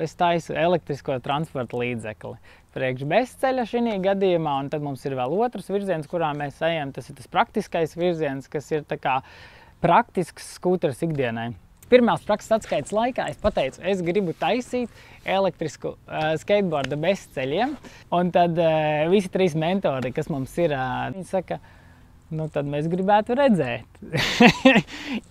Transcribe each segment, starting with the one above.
Es taisu elektrisko transporta līdzekli priekš bezceļa šī gadījumā, un tad mums ir vēl otrs virziens, kurā mēs ejam. Tas ir tas praktiskais virziens, kas ir tā kā praktisks skūters ikdienai. Pirmās prakses atskaites laikā es pateicu, es gribu taisīt elektrisku skateboardu bezceļiem, un tad visi trīs mentori, kas mums ir, viņi saka, nu tad mēs gribētu redzēt.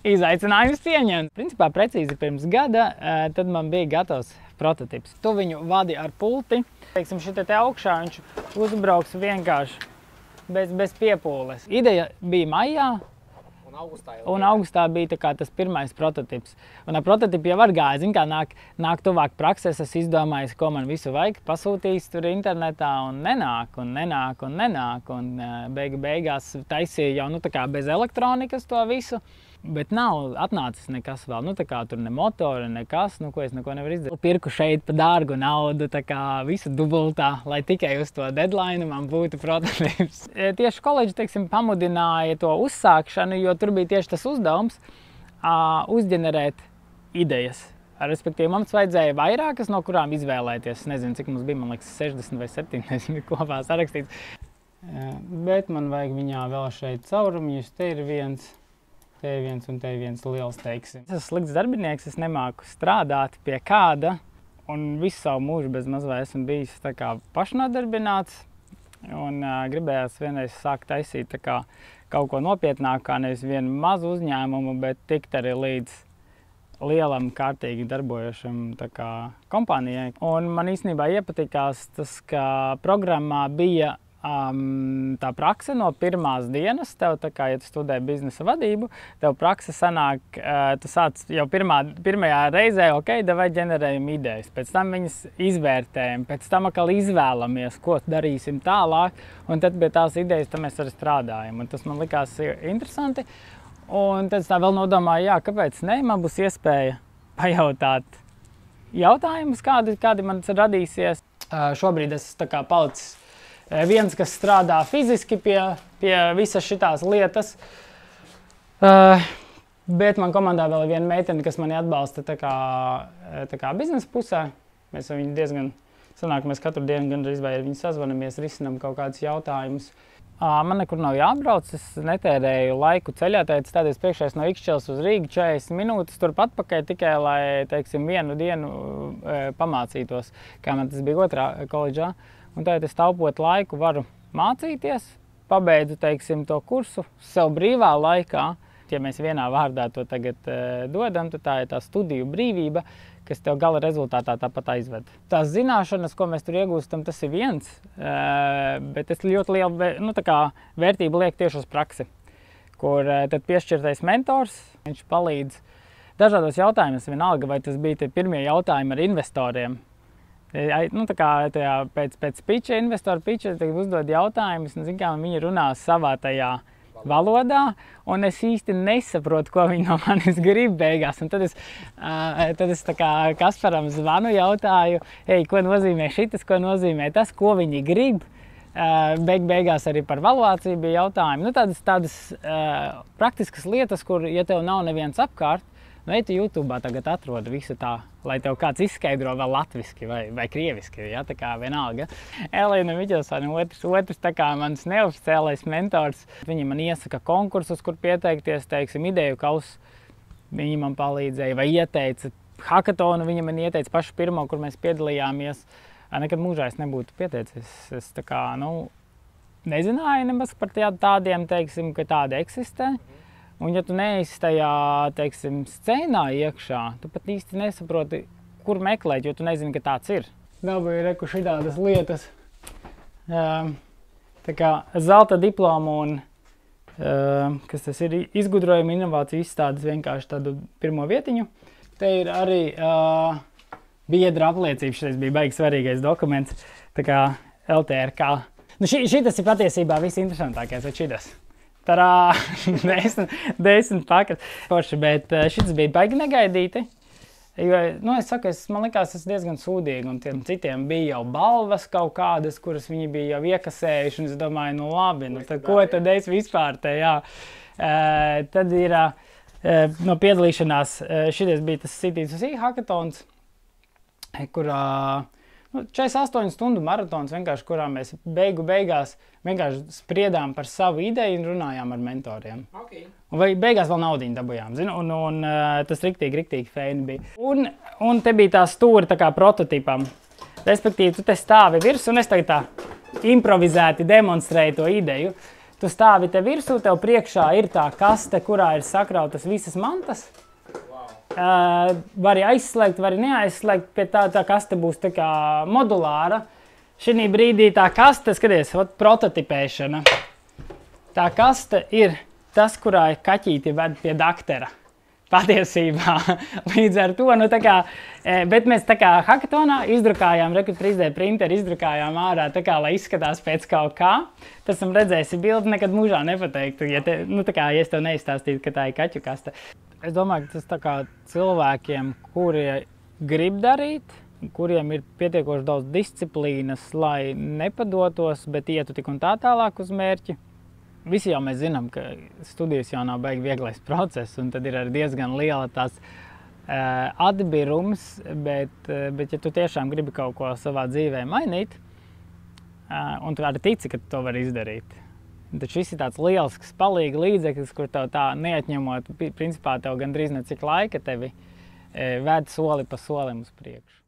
Izaicinājums pieņemt. Principā precīzi pirms gada, tad man bija gatavs prototips. Tu viņu vadi ar pulti. Teiksim, šitā te augšā viņš uzbrauks vienkārši bez piepūles. Ideja bija maijā. Un augustā bija tā kā tas pirmais prototips. Un ar prototipu jau var gāja. Zin kā nāk tuvāk prakses, es izdomāju, ko man visu vajag, pasūtījis tur internetā un nenāk. Un beigās taisīja jau nu tā kā bez elektronikas to visu. Bet nav atnācis nekas vēl, nu tā kā tur ne motori, nekas, nu ko es neko nevaru izdarīt. Pirku šeit pa dārgu naudu, tā kā visu dubultā, lai tikai uz to deadline man būtu prototips. Tieši koledži, teiksim, pamudināja to uzsākšanu, jo tur bija tieši tas uzdevums uzģenerēt idejas. Respektīvi, mums vajadzēja vairākas, no kurām izvēlēties. Es nezinu, cik mums bija, man liekas, 60 vai 70 kopā sarakstīts. Bet man vajag viņā vēl šeit caurumiņus, te ir viens. Te un te viens liels, teiksim. Es esmu slikts darbinieks, es nemāku strādāt pie kāda, un visu savu mūžu bez mazvai esmu bijis tā kā pašnodarbināts, un gribējās vienreiz sākt taisīt tā kā kaut ko nopietnāku, kā nevis vienu mazu uzņēmumu, bet tikt arī līdz lielam, kārtīgi darbojošam tā kā kompānijai. Un man īstenībā iepatikās tas, ka programmā bija tā prakse no pirmās dienas. Tev, tā kā, ja tu studē biznesa vadību, tev prakse sanāk, tu sāc jau pirmajā reizē, ok, davai ģenerējam idejas, pēc tam viņas izvērtējam, pēc tam atkal izvēlamies, ko darīsim tālāk, un tad pie tās idejas mēs arī strādājam. Un tas man likās interesanti, un tad es tā vēl nodomāju, jā, kāpēc ne, man būs iespēja pajautāt jautājumus, kādi man radīsies. Šobrīd es tā kā palicis viens, kas strādā fiziski pie visas šitās lietas, bet man komandā vēl ir viena meitene, kas mani atbalsta tā kā biznesa pusē. Mēs ar viņu diezgan sanāk, mēs katru dienu gandrīz vai ar viņu sazvanamies, risinam kaut kādus jautājumus. Man nekur nav jābrauc, es netērēju laiku ceļā, stāties priekšā no Ikšķeles uz Rīgu 40 minūtes, turpat atpakaļ tikai, lai, teiksim, vienu dienu pamācītos, kā man tas bija otrā koledžā. Un tagad es taupot laiku varu mācīties, pabeidzu, teiksim, to kursu sev brīvā laikā. Ja mēs vienā vārdā to tagad dodam, tad tā ir tā studiju brīvība, kas tev gala rezultātā tāpat aizved. Tās zināšanas, ko mēs tur iegūstam, tas ir viens, bet es ļoti lielu vērtību lieku tieši uz praksi, kur tad piešķirtais mentors, viņš palīdz dažādos jautājumos, vienalga, vai tas bija tie pirmie jautājumi ar investoriem. Nu, tā kā pēc pitcha, investoru pitcha, uzdod jautājumus, un, zin kā, viņi runā savā tajā valodā, un es īsti nesaprotu, ko viņi no manis grib beigās. Un tad es tā kā Kasparam zvanu, jautāju, ko nozīmē šitas, ko nozīmē tas, ko viņi grib. Beigās arī par valuāciju bija jautājumi. Nu, tādas praktiskas lietas, kur, ja tev nav neviens apkārt, nu, ja tu YouTube'ā tagad atrodi visu tā, lai tev kāds izskaidro vēl latviski vai krieviski, ja, tā kā vienalga. Elīna Miķelsone, otrs tā kā mans neoficiālais mentors. Viņi man iesaka konkursus, kur pieteikties, teiksim, ideju kaus. Viņi man palīdzēja vai ieteica hakatonu, viņi man ieteica pašu pirmo, kur mēs piedalījāmies. Nekad mūžā es nebūtu pieteicis. Es tā kā, nu, nezināju nemaz par tādiem, teiksim, ka tādi eksistē. Un ja tu neesi tajā, teiksim, scēnā iekšā, tu pat īsti nesaproti, kur meklēt, jo tu nezini, ka tāds ir. Dabūju reku šitādas lietas. Tā kā zelta diplomu un, kas tas ir, izgudrojuma inovāciju izstādes vienkārši tādu pirmo vietiņu. Te ir arī biedra apliecība, šitais bija baigi svarīgais dokuments, tā kā LTRK. Nu, šitas ir patiesībā visinteresantākais, vai šitas. Tarā, 10 pakas forši, bet šis bija baigi negaidīti. Jo, nu, es saku, man likās, tas diezgan sūdīgi, un tiem citiem bija jau balvas kaut kādas, kuras viņi bija jau iekasējuši, un es domāju, nu labi, nu tad ko tad es vispār te, jā. Tad ir no piedalīšanās, šitais bija tas Cities uz E-hakatons, kurā 48 stundu maratons, vienkārši, kurā mēs beigās vienkārši spriedām par savu ideju un runājām ar mentoriem. Okay. Un beigās vēl naudiņu dabujām, zinu, un tas riktīgi fēni bija. Un te bija tā stūri tā kā prototipam. Respektīvi, tu te stāvi virs, un es tagad tā improvizēti demonstrēju to ideju. Tu stāvi te virsū, tev priekšā ir tā kaste, kurā ir sakrautas visas mantas. Vari aizslēgt, vari neaizslēgt, pie tā kaste būs tā kā modulāra. Šī brīdī tā kaste, skaties, prototipēšana. Tā kaste ir tas, kurā kaķīti ved pie daktera. Patiesībā. Līdz ar to, bet mēs tā kā hackathonā izdrukājām, 3D printeri izdrukājām ārā, tā kā, lai izskatās pēc kaut kā. Pēc tam redzēsi bildi, nekad mūžā nepateiktu, ja es tev neizstāstītu, ka tā ir kaķu kaste. Es domāju, ka tas tā kā cilvēkiem, kuri grib darīt, kuriem ir pietiekoši daudz disciplīnas, lai nepadotos, bet ietu tik un tā tālāk uz mērķi. Visi jau mēs zinām, ka studijas jau nav baigi vieglais process, un tad ir arī diezgan liela tās atbirums, bet ja tu tiešām gribi kaut ko savā dzīvē mainīt, un tu arī tici, ka tu to vari izdarīt, tad šis ir tāds lielisks palīga līdzeklis, kur tev tā neatņemot, principā tev gandrīz necik laika tevi ved soli pa solim uz priekšu.